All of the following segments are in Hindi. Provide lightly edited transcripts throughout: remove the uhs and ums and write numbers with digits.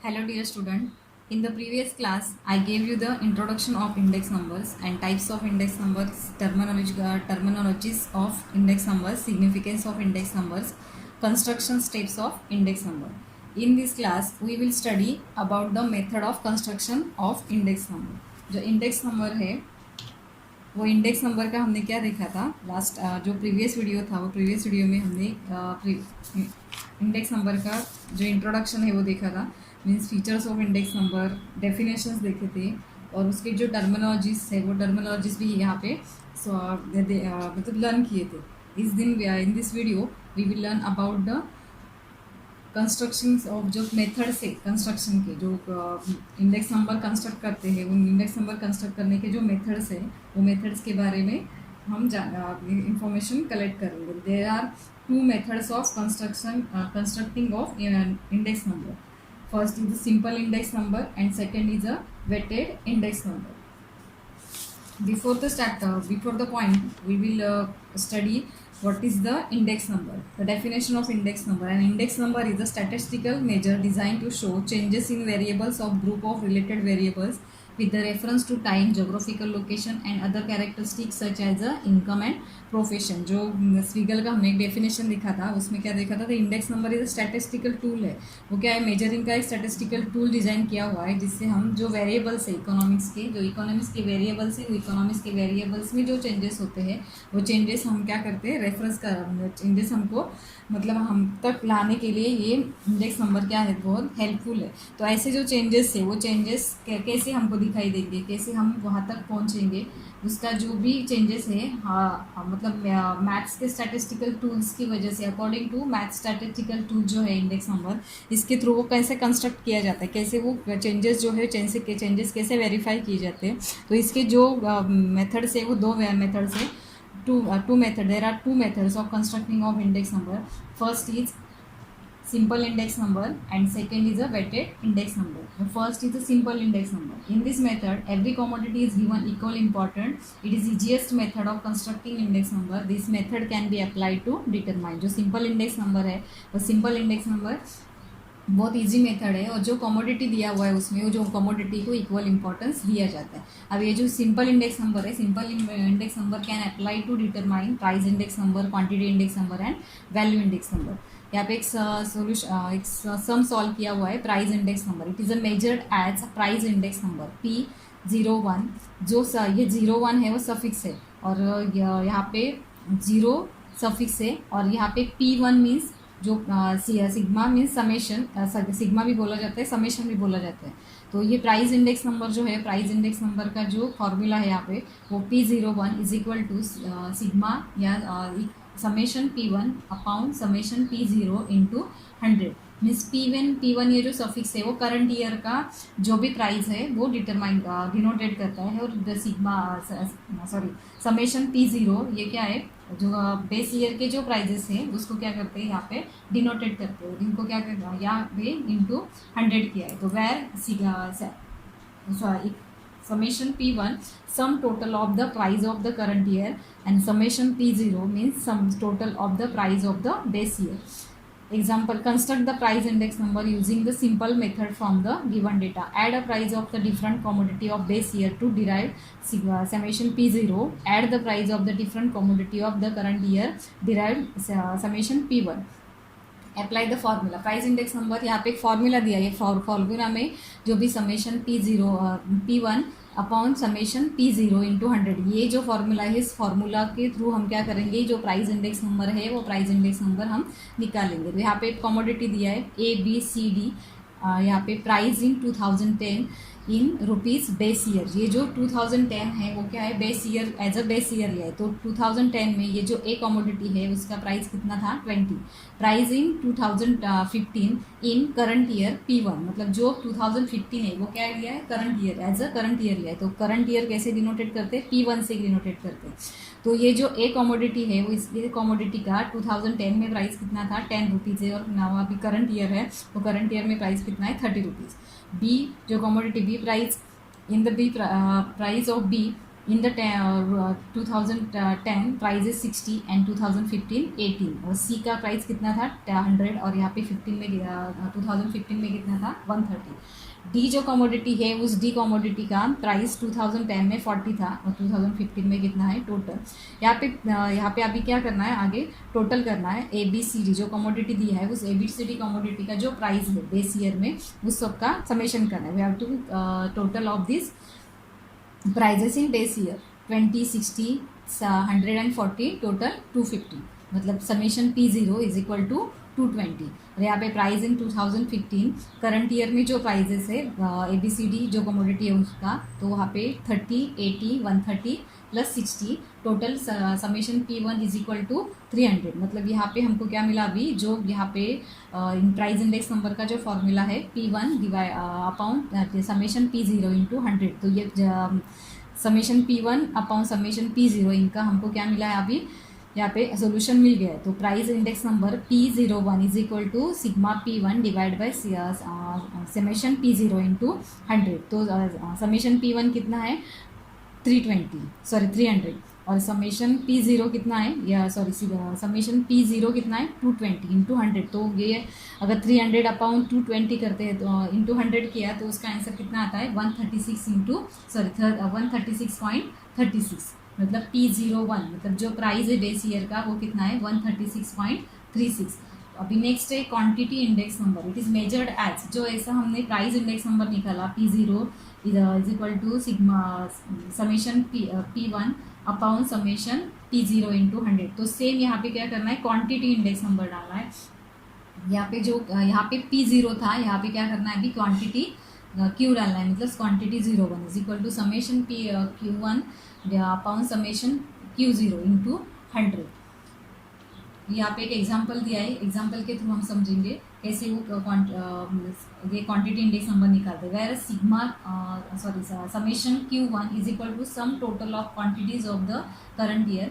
Hello dear student. In the previous class, I gave you the introduction of index numbers and types of index numbers, terminologies of index numbers, significance of index numbers, construction steps of index number. In this class, we will study about the method of construction of index number. जो index number है वो इंडेक्स नंबर का हमने क्या देखा था लास्ट जो प्रीवियस वीडियो था वो प्रीवियस वीडियो में हमने इंडेक्स नंबर का जो इंट्रोडक्शन है वो देखा था means features of index number definitions देखे थे और उसके जो टर्मिनोलॉजीज है वो टर्मिनोलॉजीज भी यहाँ पे मतलब लर्न किए थे इस दिन in this video we will learn about the construction of जो मेथड से कंस्ट्रक्शन के जो इंडेक्स नंबर कंस्ट्रक्ट करते हैं उन इंडेक्स नंबर कंस्ट्रक्ट करने के जो मेथड्स हैं वो मेथड्स के बारे में हम इंफॉर्मेशन कलेक्ट करेंगे. There are two methods of constructing of index number. First is the simple index number and second is a weighted index number. Before the point, we will study what is the index number. The definition of index number. An index number is a statistical measure designed to show changes in variables of group of related variables with the reference to time, geographical location and other characteristics such as income and profession. जो स्वीगल का हमने एक डेफिनेशन देखा था उसमें क्या देखा था, index number is statistical tool है. वो क्या है, मेजरिंग का एक स्टैटिस्टिकल टूल डिज़ाइन किया हुआ है जिससे हम जो वेरिएबल्स है इकोनॉमिक्स के वेरिएबल्स है वो इकोनॉमिक्स के वेरिएबल्स में जो चेंजेस होते हैं वो चेंजेस हम क्या करते हैं रेफरेंस कर चेंजेस हमको मतलब हम तक लाने के लिए ये इंडेक्स नंबर क्या है बहुत हेल्पफुल है. तो ऐसे जो चेंजेस है वो चेंजेस कैसे हमको दिखाई देंगे, कैसे हम वहाँ तक पहुँचेंगे, उसका जो भी चेंजेस है मतलब मैथ्स के स्टैटिस्टिकल टूल्स की वजह से according to maths statistical tool जो है इंडेक्स नंबर इसके थ्रू वो कैसे कंस्ट्रक्ट किया जाता है, कैसे वो चेंजेस जो है चेंजेस कैसे वेरीफाई किए जाते हैं. तो इसके जो मेथड्स है वो दो मेथड्स है. two method there are two methods of constructing of index number. First is simple index number and second is a weighted index number. The first is a simple index number. In this method every commodity is given equal importance. It is easiest method of constructing index number. This method can be applied to determine. जो simple index number है वो simple index number बहुत इजी मेथड है और जो कमोडिटी दिया हुआ है उसमें वो जो कमोडिटी को इक्वल इंपॉर्टेंस दिया जाता है. अब ये जो सिंपल इंडेक्स नंबर है, simple index number can apply to determine price index number, quantity index number and value index number. यहाँ पे एक सम सॉल्व किया हुआ है price index number. It is a measured as price index number P01. जो ये 01 है वो सफिक्स है और यहाँ पे 0 सफिक्स है और यहाँ पे P1 मीन्स जो सिग्मा मीन्स समेशन, सिग्मा भी बोला जाता है, समेशन भी बोला जाता है. तो ये प्राइस इंडेक्स नंबर जो है, प्राइस इंडेक्स नंबर का जो फॉर्मूला है यहाँ पे वो P01 is equal to sigma या summation P1 upon summation P0 into 100. Means P1 ये जो सफिक्स है वो करंट ईयर का जो भी प्राइस है वो डिनोटेट करता है और सिग्मा समेशन P0 ये क्या है जो बेस ईयर के जो प्राइजेस हैं उसको क्या करते हैं यहाँ पे डिनोटेट करते हैं. इनको क्या करते हैं यहाँ पे इंटू 100 किया है. तो where summation P1 sum total of the price of the current year and summation P0 means sum total of the price of the base year. Example, construct the price index number using the simple method from the given data. Add a price of the different commodity of base year to derive summation P0. Add the price of the different commodity of the current year, derive summation P1. Apply the formula. Price index number यहाँ पे एक फार्मूला दिया है. फार्मूला में जो भी summation P1 upon summation P0 into 100 ये जो फार्मूला है इस फार्मूला के थ्रू हम क्या करेंगे, जो प्राइस इंडेक्स नंबर है वो प्राइस इंडेक्स नंबर हम निकालेंगे. तो यहाँ पे कमोडिटी दिया है ABCD. यहाँ पे price in 2010 in rupees base year. ये जो 2010 है वो क्या है base year, as a base year लिया है. तो 2010 में ये जो ए कमोडिटी है उसका प्राइस कितना था 20. Price in 2015 in current year P1 मतलब जो 2015 है वो क्या लिया है current year, as a current year लिया है. तो करंट ईयर कैसे डिनोटेट करते हैं P1 से डिनोटेट करते हैं. तो ये जो ए कमोडिटी है वो इस कमोडिटी का 2010 में प्राइस कितना था 10 रुपीज़ है और नाउ अभी करंट ईयर है तो करंट ईयर में प्राइस कितना है 30 रुपीज़. बी जो commodity B price in the B price of B In the 2010 प्राइस इज 60 एंड 2015 18 और सी का प्राइस कितना था 100 और यहाँ पे 15 में 2015 में कितना था 130। डी जो कमोडिटी है उस डी कमोडिटी का प्राइस 2010 में 40 था और 2015 में कितना है टोटल। यहाँ पे अभी क्या करना है, आगे टोटल करना है। ए बी सी डी जो कमोडिटी दी है उस A B C D commodity का जो प्राइस है बेस ईयर में उस सब का समेशन करना है। We have to total of this prices in base year 20, 60, 140 total 250, मतलब summation P0 is equal to 220। और यहाँ पे प्राइस इन 2015 करंट ईयर में जो प्राइजेस है ABCD जो कमोडिटी है उसका, तो वहाँ पे 30, 80, 130 plus 60 total summation P1 is equal to 300। मतलब यहाँ पे हमको क्या मिला अभी, जो यहाँ पे प्राइस इंडेक्स नंबर का जो फॉर्मूला है P1 divide upon summation P0 into 100, तो ये summation P1 upon summation P0 इनका हमको क्या मिला है अभी यहाँ पे सोल्यूशन मिल गया है। तो price index number P01 is equal to sigma P1 divide by summation P0 into 100। तो समेशन P1 कितना है 300 और समेशन P0 कितना है, या सॉरी समेशन P0 कितना है 220 इंटू 100। तो ये अगर 300 अपॉन 220 करते हैं तो इंटू 100 किया तो उसका आंसर कितना आता है 136 इंटू 136.36, मतलब P01 मतलब जो प्राइस है बेस ईयर का वो कितना है 136.36। अभी नेक्स्ट है quantity index number. It is measured as, जो ऐसा हमने प्राइस इंडेक्स नंबर निकाला P0 is equal to sigma summation P1 upon summation P0 into 100। तो सेम यहाँ पे क्या करना है क्वांटिटी इंडेक्स नंबर डालना है। यहाँ पे जो यहाँ पे P0 था, यहाँ पे क्या करना है अभी क्वांटिटी Q डालना है, मतलब quantity 01 is equal to summation Q1 upon summation Q0 into 100। यहाँ पे एक एग्जांपल दिया है, एग्जांपल के थ्रू हम समझेंगे कैसे वो ये क्वांटिटी इंडेक्स नंबर निकालते हैं। Where sigma summation Q1 is equal to sum total of quantities of the current year,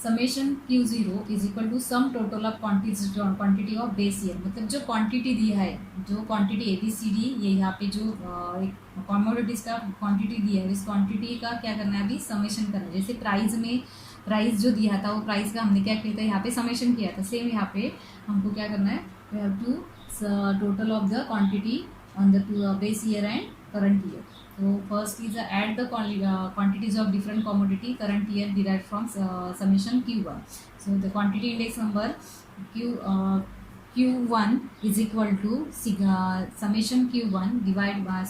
summation Q0 is equal to sum total of quantity of base year. मतलब जो क्वांटिटी दिया है, जो क्वांटिटी ABCD ये यहाँ पे जो एक कमोडिटीज का क्वांटिटी दिया है, इस क्वांटिटी का क्या करना है अभी समेशन करना है। जैसे प्राइस में प्राइस जो दिया था वो प्राइस का हमने क्या किया था यहाँ पे समेशन किया था, सेम यहाँ पे हमको क्या करना है we have to total of the quantity on the base year and current year. So first is add the quantities of different commodity current year derived from summation Q1. So the quantity index number Q1 is equal to summation Q1 divided by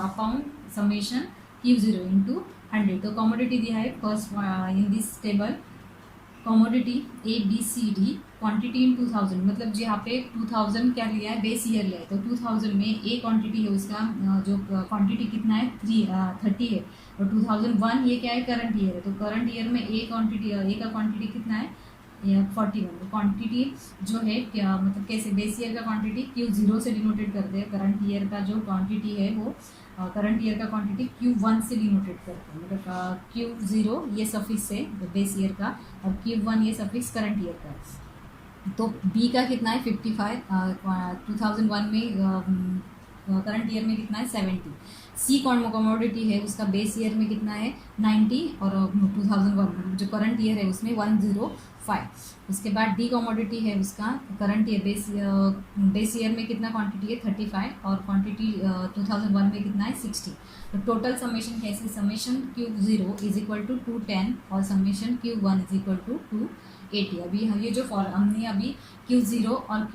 upon summation Q0 into 100. तो commodity दिया है first in this table commodity ABCD quantity in 2000, मतलब जो यहाँ पे 2000 क्या लिया है बेस ईयर लिया है। तो 2000 में ए क्वांटिटी है उसका जो क्वांटिटी कितना है 30 है, और 2001 ये क्या है करंट ईयर है। तो करंट ईयर में ए का क्वांटिटी कितना है 41। तो क्वांटिटी जो है क्या मतलब कैसे बेस ईयर का क्वांटिटी Q0 से डिनोटेड करते हैं, करंट ईयर का जो क्वांटिटी है वो करंट ईयर का क्वांटिटी Q1 से डिनोटेड करते हैं, मतलब Q0 ये सफिक्स है बेस ईयर का और Q1 ये सफिक्स करंट ईयर का है। तो B का कितना है 55, 2001 में करंट ईयर में कितना है 70। सी कमोडिटी है उसका बेस ईयर में कितना है 90 और 2001 जो करंट ईयर है उसमें 105। उसके बाद डी कमोडिटी है उसका करंट ईयर बेस ईयर में कितना क्वांटिटी है 35 और क्वांटिटी 2001 में कितना है 60। तो टोटल समेशन कैसे summation Q0 is equal to 210 और summation Q1 is equal to 280। अभी ये जो हमने अभी Q0 और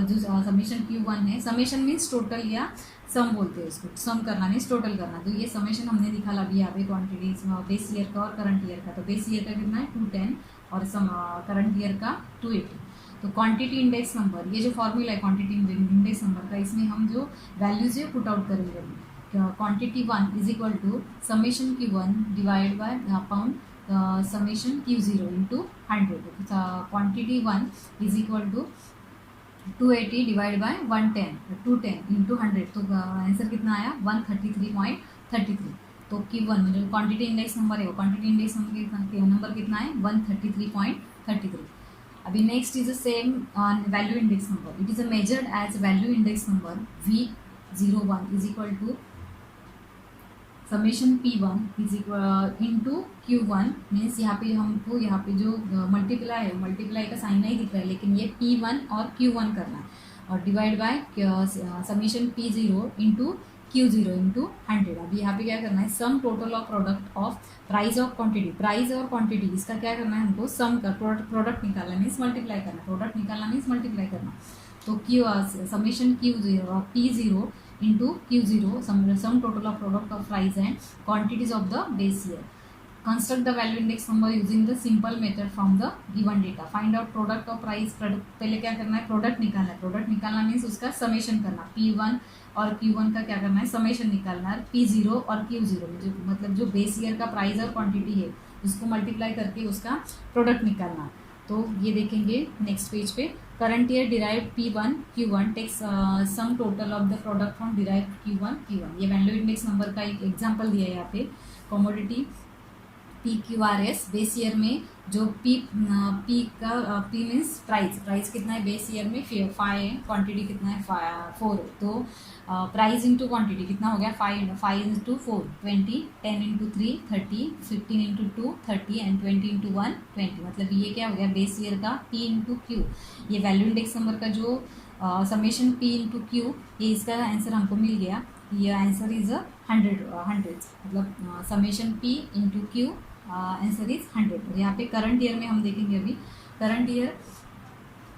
जो समेशन Q1 है, समेशन मीन्स टोटल या सम बोलते हैं उसको, सम करना मीन्स टोटल करना। तो ये समेशन हमने निकाला अभी यहाँ पे क्वांटिटीज बेस ईयर का और करंट ईयर का। तो बेस ईयर का कितना है 210 और करंट ईयर का 280। तो क्वांटिटी इंडेक्स नंबर ये जो फॉर्मूला है क्वांटिटी इंडेक्स नंबर का, इसमें हम जो वैल्यूज है पुट आउट करेंगे अभी। Quantity 1 is equal to summation Q1 divide by upon summation Q0 into 100। Quantity 1 is equal to 280 divide by 210 into 100। तो आंसर कितना आया 133.33। तो Q1 में जो क्वांटिटी इंडेक्स नंबर है वो क्वांटिटी इंडेक्स नंबर कितना है 133.33। अभी next is the same value index number. It is a measured as value index number V01 is equal to summation P1 is equal into Q1 means यहाँ पे हमको यहाँ पे जो मल्टीप्लाई है, मल्टीप्लाई का साइन नहीं दिख रहा है, लेकिन ये P1 और Q1 करना है और divide by summation P0 into Q0 into 100। अभी यहाँ पे क्या करना है, सम total of product of price of quantity, price और क्वांटिटी इसका क्या करना है हमको, सम कर प्रोडक्ट निकालना मीन्स मल्टीप्लाई करना, प्रोडक्ट निकालना मीन्स मल्टीप्लाई करना। तो summation Q0 P0 into Q0 some total of product of price and quantities of the base year. Construct the value index number using the simple method from the given data. Find out product of price, पहले क्या करना है, प्रोडक्ट निकालना है, प्रोडक्ट निकालना मीन्स उसका समेशन करना, P1 और Q1 का क्या करना है, समेशन निकालना है, P0 और Q0 जो मतलब जो बेस ईयर का प्राइस और क्वांटिटी है उसको मल्टीप्लाई करके उसका प्रोडक्ट निकालना है। तो ये देखेंगे नेक्स्ट पेज पे, current year derived P1 Q1 takes sum total of the product from derived Q1 ये वैल्यू इंडेक्स नंबर का एक एग्जांपल दिया है यहाँ पे। कमोडिटी PQRS बेस ईयर में जो P का P मीन्स प्राइस कितना है बेस ईयर में 5 है, क्वांटिटी कितना है 4 है, तो प्राइस इंटू क्वांटिटी कितना हो गया 5 into 4 20, 10 into 3 30, 15 into 2 30 and 20 into 1 20। मतलब ये क्या हो गया बेस ईयर का P इंटू Q। ये वैल्यू इंडेक्स नंबर का जो समेशन P इंटू Q, ये इसका आंसर हमको मिल गया। ये आंसर इज 100 मतलब summation P into Q answer is 100। यहाँ पे करंट ईयर में हम देखेंगे, अभी current year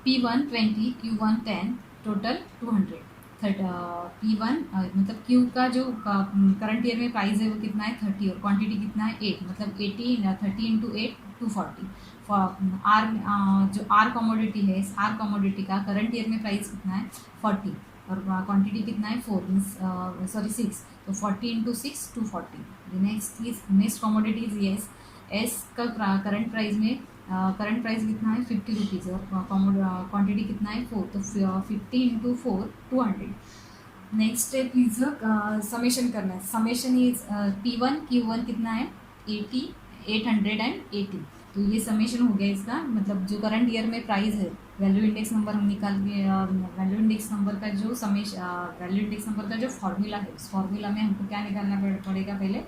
P1 20 Q1 10 total 200। P1 मतलब Q का जो करंट ईयर में प्राइस है वो कितना है 30 और क्वांटिटी कितना है 8, मतलब 30 इंटू 8 240। आर जो आर कमोडिटी है, इस आर कमोडिटी का करंट ईयर में प्राइस कितना है 40 और क्वांटिटी कितना है 4 मीन्स 6, तो 40 into 6 240। Next commodity is S. S का करंट प्राइस में करंट प्राइस कितना है 50 रुपीज़ और क्वांटिटी कितना है 4, तो 50 into 4 200। Next step is summation करना है, समेशन इज P1 Q1 कितना है 80 880। तो ये समेशन हो गया इसका, मतलब जो करंट ईयर में प्राइस है वैल्यू इंडेक्स नंबर हम निकाल के वैल्यू इंडेक्स नंबर का जो वैल्यू इंडेक्स नंबर का जो फॉर्मूला है उस फॉर्मूला में हमको क्या निकालना पड़ेगा पहले,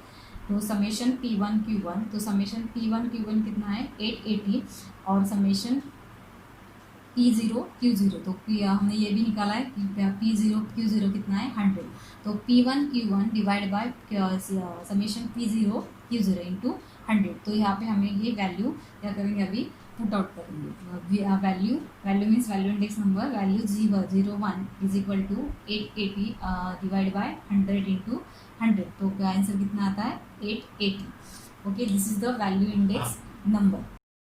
तो समेशन P1 Q1, तो समेशन P1 Q1 कितना है 880 और समेशन P0 Q0, तो हमने ये भी निकाला है कि P0 Q0 कितना है 100। तो P1 Q1 divide by summation P0 Q0 into 100। तो यहाँ पे हमें ये वैल्यू क्या करेंगे, अभी पुट आउट करेंगे। Value means value index number value 01 is equal to 880 divide by 100 into 100। तो आंसर कितना आता है 880। Okay, this is the value index number.